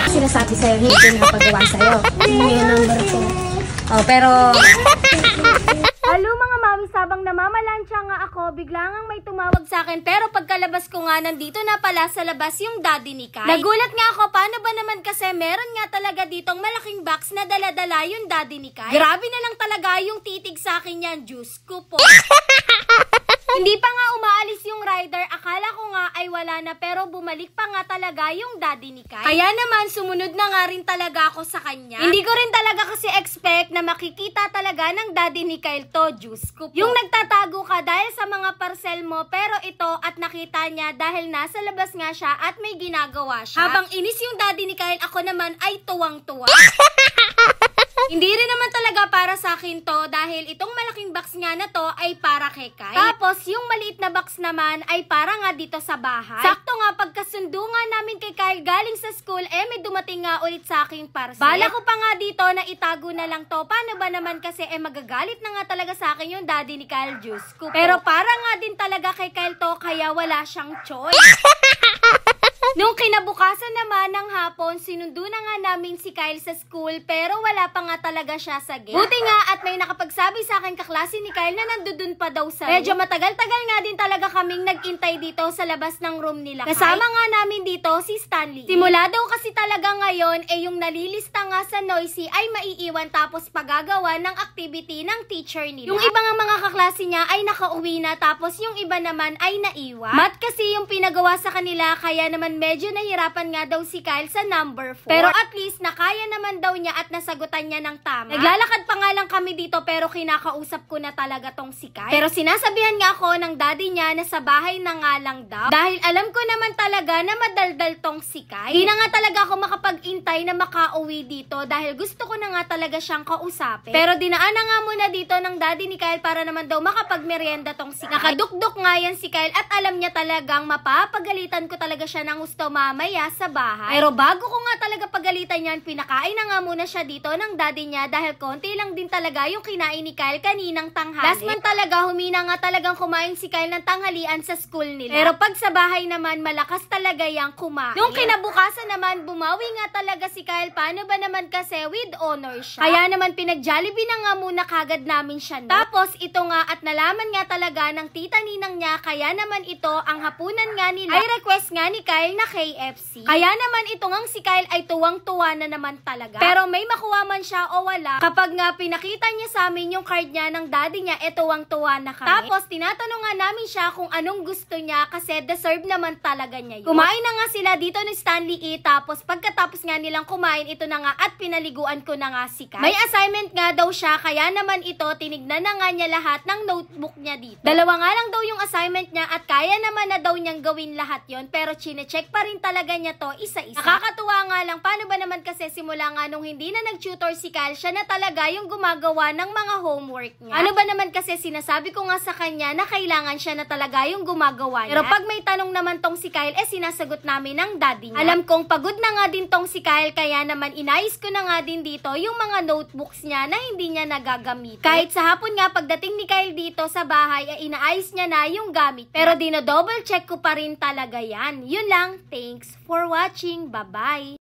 Sinasabi sa'yo, hindi na pagawa sa'yo. Hindi yung number ko. Oh, pero... Halo mga mami, sabang namamalansya nga ako, bigla ngang may tumawag sa akin, pero pagkalabas ko nga, nandito na pala sa labas yung daddy ni Kyle. Nagulat nga ako, paano ba naman kasi meron nga talaga ditong malaking box na dala-dala yung daddy ni Kyle. Grabe na lang talaga yung titig sa akin yan, Diyos ko po. Hindi pa nga umaalis yung rider, akala ko nga ay wala na, pero bumalik pa nga talaga yung daddy ni Kyle. Kaya naman, sumunod na nga rin talaga ako sa kanya. Hindi ko rin talaga kasi expect na makikita talaga ng daddy ni Kyle to, Diyos ko po. Yung nagtatago ka dahil sa mga parcel mo, pero ito at nakita niya dahil nasa labas nga siya at may ginagawa siya. Habang inis yung daddy ni Kyle, ako naman ay tuwang-tuwa. Hindi rin naman talaga para sa akin to dahil itong malaking box nga na to ay para kay Kyle. Tapos yung maliit na box naman ay para nga dito sa bahay. Sakto nga pagkasundo nga namin kay Kyle galing sa school, may dumating nga ulit sa aking parcel. Bala ko pa nga dito na itago na lang to. Paano ba naman kasi magagalit na nga talaga sa akin yung daddy ni Kyle, Diyos ko. Pero para nga din talaga kay Kyle to kaya wala siyang choice. Nung kinabukasan naman ng hapon, sinundo na nga namin si Kyle sa school pero wala pa nga talaga siya sa gate. Buti nga at may nakapagsabi sa akin kaklase ni Kyle na nandun pa daw sa room. Medyo matagal-tagal nga din talaga kaming nag-intay dito sa labas ng room nila. Kasama nga namin dito si Stanley. Simula daw kasi talaga ngayon yung nalilista nga sa Noisy ay maiiwan tapos pagagawa ng activity ng teacher nila. Yung iba nga mga kaklase niya ay nakauwi na tapos yung iba naman ay naiwan. Mat kasi yung pinagawa sa kanila kaya naman medyo nahirapan nga daw si Kyle sa number 4. Pero at least nakaya naman daw niya at nasagutan niya ng tama. Naglalakad pa nga lang kami dito pero kinakausap ko na talaga tong si Kyle. Pero sinasabihan nga ako ng daddy niya na sa bahay na nga lang daw. Dahil alam ko naman talaga na madaldal tong si Kyle. Di na nga talaga ako makapag-intay na makauwi dito dahil gusto ko na nga talaga siyang kausapin. Pero dinaan na nga muna dito ng daddy ni Kyle para naman daw makapagmerienda tong si Kyle. Nakadukduk nga yan si Kyle at alam niya talagang mapapagalitan ko talaga siya ng gusto mamaya sa bahay. Pero bago ko nga talaga pagalitan yan, pinakain na nga muna siya dito ng daddy niya dahil konti lang din talaga yung kinain ni Kyle kaninang tanghali. Last month talaga, humina nga talagang kumain si Kyle ng tanghalian sa school nila. Pero pag sa bahay naman, malakas talaga yung kumain. Nung kinabukasan naman, bumawi nga talaga si Kyle. Paano ba naman kasi with honor siya? Kaya naman pinag-Jollibee na nga muna kagad namin siya. No? Tapos ito nga at nalaman nga talaga ng tita ninang niya, kaya naman ito ang hapunan nga nila ay request nga ni Kyle na KFC. Kaya naman ito ngang si Kyle ay tuwang-tuwa na naman talaga. Pero may makuha man siya o wala, kapag nga pinakita niya sa amin yung card niya ng daddy niya, tuwang-tuwa na kami. Tapos tinatanong nga namin siya kung anong gusto niya kasi deserve naman talaga niya yun. Kumain na nga sila dito ni Stanley tapos pagkatapos nga nilang kumain, ito na nga at pinaliguan ko na nga si Kyle. May assignment nga daw siya, kaya naman ito tinignan na nga niya lahat ng notebook niya dito. Dalawa nga lang daw yung assignment niya at kaya naman na daw niyang gawin lahat yon, pero chine-check pa rin talaga niya to isa-isa. Nakakatuwa nga lang, paano ba naman kasi simula nga nung hindi na nag-tutor si Kyle, siya na talaga yung gumagawa ng mga homework niya. Ano ba naman kasi sinasabi ko nga sa kanya na kailangan siya na talaga yung gumagawa niya. Pero pag may tanong naman tong si Kyle, sinasagot namin ng daddy niya. Alam kong pagod na nga din tong si Kyle, kaya naman inayos ko na nga din dito yung mga notebooks niya na hindi niya nagagamit. Kahit sa hapon nga, pagdating ni Kyle dito sa bahay, inaayos niya na yung gamit. Pero dino-double check ko pa rin talaga yan. Yun lang. Thanks for watching. Bye-bye!